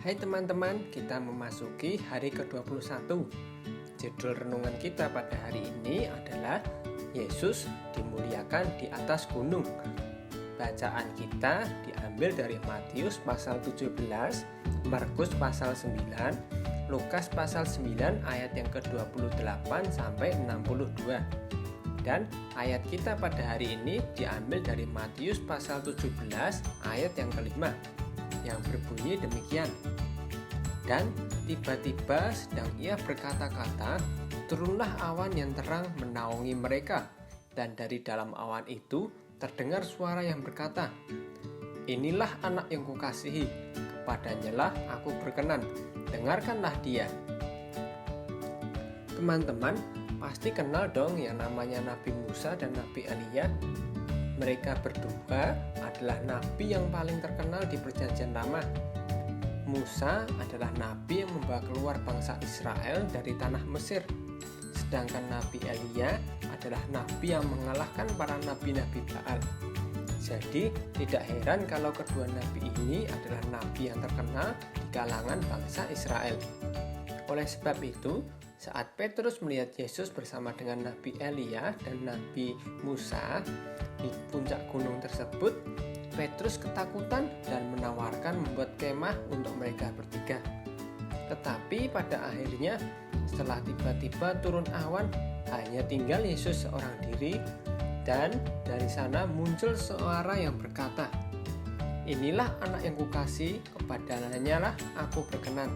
Hai teman-teman, kita memasuki hari ke-21. Judul renungan kita pada hari ini adalah Yesus dimuliakan di atas gunung. Bacaan kita diambil dari Matius pasal 17, Markus pasal 9, Lukas pasal 9 ayat yang ke-28 sampai 62. Dan ayat kita pada hari ini diambil dari Matius pasal 17 ayat yang kelima, yang berbunyi demikian. Dan tiba-tiba sedang ia berkata-kata, turunlah awan yang terang menaungi mereka, dan dari dalam awan itu terdengar suara yang berkata, inilah anak yang kukasihi, kepadanyalah aku berkenan, dengarkanlah dia. Teman-teman pasti kenal dong yang namanya Nabi Musa dan Nabi Elia. Mereka berdua adalah nabi yang paling terkenal di Perjanjian Lama. Musa adalah nabi yang membawa keluar bangsa Israel dari tanah Mesir. Sedangkan Nabi Elia adalah nabi yang mengalahkan para nabi-nabi Baal. Jadi tidak heran kalau kedua nabi ini adalah nabi yang terkenal di kalangan bangsa Israel. Oleh sebab itu, saat Petrus melihat Yesus bersama dengan Nabi Elia dan Nabi Musa di puncak gunung tersebut, Petrus ketakutan dan menawarkan membuat kemah untuk mereka bertiga. Tetapi pada akhirnya, setelah tiba-tiba turun awan, hanya tinggal Yesus seorang diri, dan dari sana muncul suara yang berkata, inilah anak yang kukasihi, kepadanya lah aku berkenan,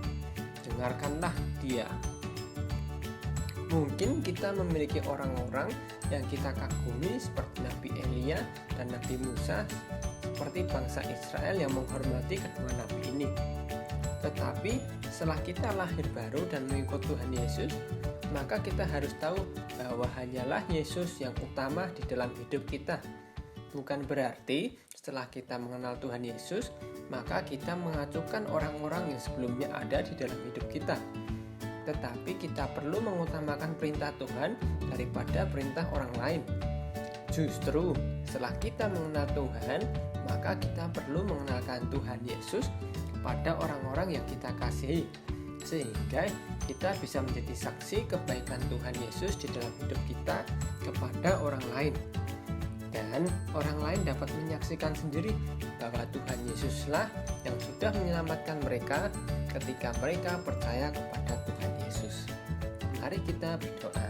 dengarkanlah dia. Mungkin kita memiliki orang-orang yang kita kagumi seperti Nabi Elia dan Nabi Musa, seperti bangsa Israel yang menghormati kedua nabi ini. Tetapi setelah kita lahir baru dan mengikut Tuhan Yesus, maka kita harus tahu bahwa hanyalah Yesus yang utama di dalam hidup kita. Bukan berarti setelah kita mengenal Tuhan Yesus, maka kita mengacukan orang-orang yang sebelumnya ada di dalam hidup kita. Tetapi kita perlu mengutamakan perintah Tuhan daripada perintah orang lain. Justru setelah kita mengenal Tuhan, maka kita perlu mengenalkan Tuhan Yesus kepada orang-orang yang kita kasihi, sehingga kita bisa menjadi saksi kebaikan Tuhan Yesus di dalam hidup kita kepada orang lain. Dan orang lain dapat menyaksikan sendiri bahwa Tuhan Yesuslah yang sudah menyelamatkan mereka ketika mereka percaya kepada Tuhan Yesus. Mari kita berdoa.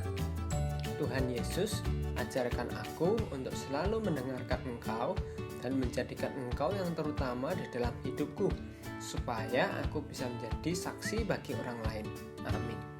Tuhan Yesus, ajarkan aku untuk selalu mendengarkan Engkau dan menjadikan Engkau yang terutama di dalam hidupku, supaya aku bisa menjadi saksi bagi orang lain. Amin.